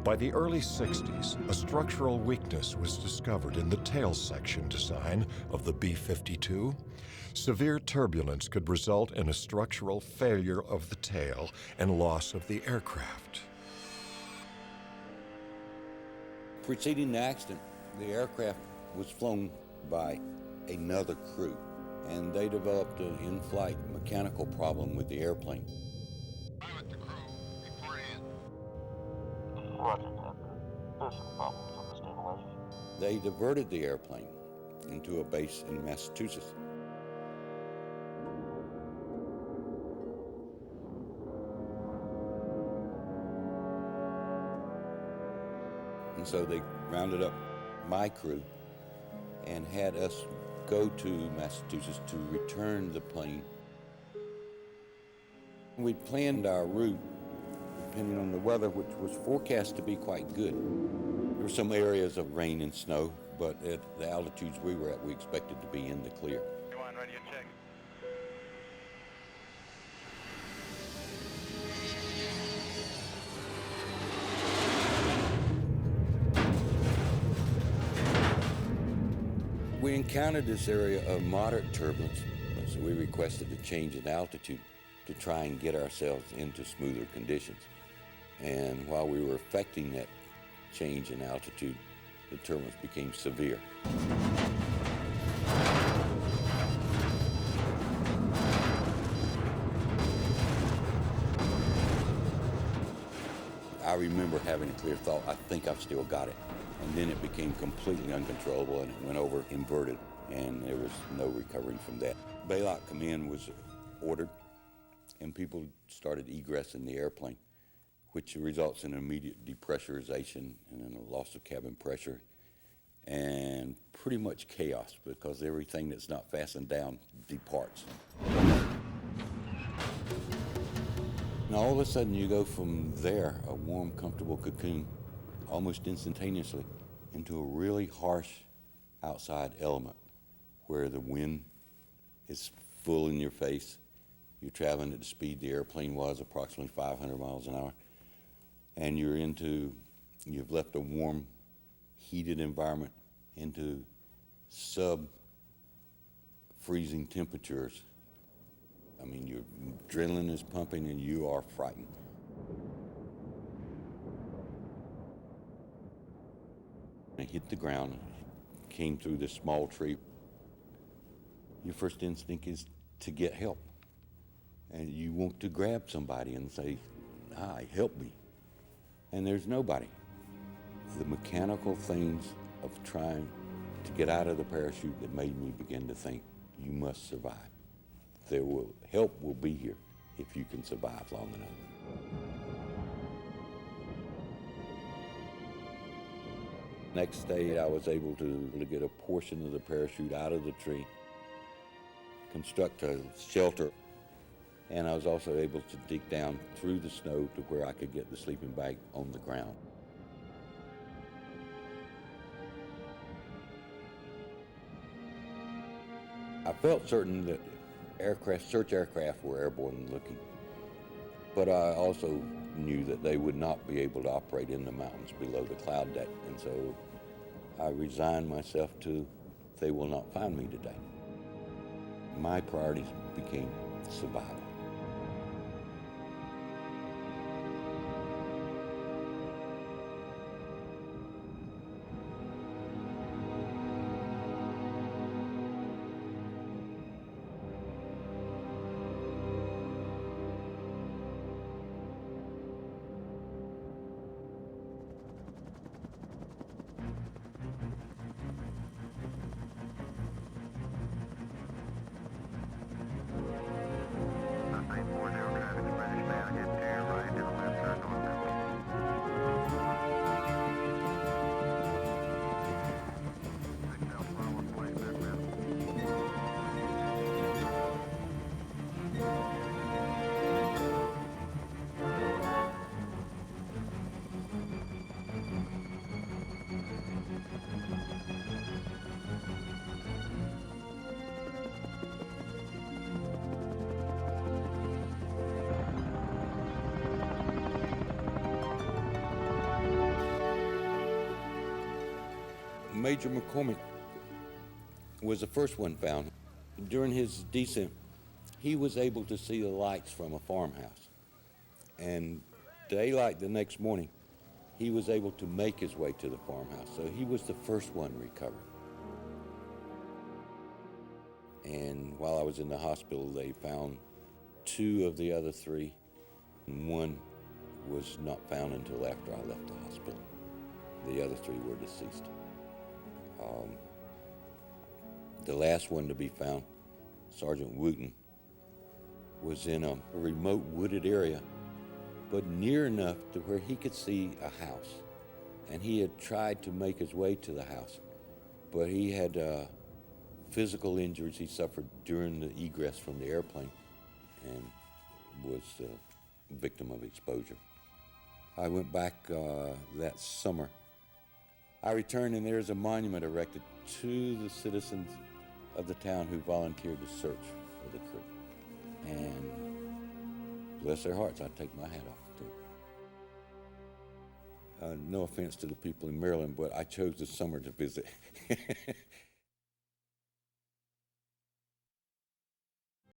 By the early 60s, a structural weakness was discovered in the tail section design of the B-52. Severe turbulence could result in a structural failure of the tail and loss of the aircraft. Preceding the accident, the aircraft was flown by another crew, and they developed an in-flight mechanical problem with the airplane. Pilot to crew, report in. Roger, Captain. There's some problems with the stabilizers. They diverted the airplane into a base in Massachusetts. And so they rounded up my crew and had us go to Massachusetts to return the plane. We planned our route depending on the weather, which was forecast to be quite good. There were some areas of rain and snow, but at the altitudes we were at, we expected to be in the clear. Come on, ready to check. We encountered this area of moderate turbulence, so we requested a change in altitude to try and get ourselves into smoother conditions. And while we were effecting that change in altitude, the turbulence became severe. I remember having a clear thought, I think I've still got it. And then it became completely uncontrollable and it went over inverted, and there was no recovering from that. Bailout command was ordered and people started egressing the airplane, which results in immediate depressurization and then a loss of cabin pressure and pretty much chaos because everything that's not fastened down departs. And all of a sudden you go from there, a warm, comfortable cocoon, almost instantaneously into a really harsh outside element where the wind is full in your face. You're traveling at the speed the airplane was, approximately 500 miles an hour, and you've left a warm, heated environment into sub-freezing temperatures. I mean, your adrenaline is pumping and you are frightened. I hit the ground, came through this small tree. Your first instinct is to get help. And you want to grab somebody and say, "Hi, help me." And there's nobody. The mechanical things of trying to get out of the parachute that made me begin to think, you must survive. Help will be here if you can survive long enough. Next day, I was able to get a portion of the parachute out of the tree, construct a shelter, and I was also able to dig down through the snow to where I could get the sleeping bag on the ground. I felt certain that search aircraft were airborne looking, but I also knew that they would not be able to operate in the mountains below the cloud deck, and so I resigned myself to they will not find me today. My priorities became survival. Major McCormick was the first one found. During his descent, he was able to see the lights from a farmhouse. And daylight the next morning, he was able to make his way to the farmhouse. So he was the first one recovered. And while I was in the hospital, they found 2 of the other 3. And 1 was not found until after I left the hospital. The other 3 were deceased. The last one to be found, Sergeant Wooten, was in a remote wooded area, but near enough to where he could see a house. And he had tried to make his way to the house, but he had physical injuries he suffered during the egress from the airplane and was a victim of exposure. I went back that summer. I returned, and there's a monument erected to the citizens of the town who volunteered to search for the crew. And bless their hearts, I take my hat off to them. No offense to the people in Maryland, but I chose the summer to visit.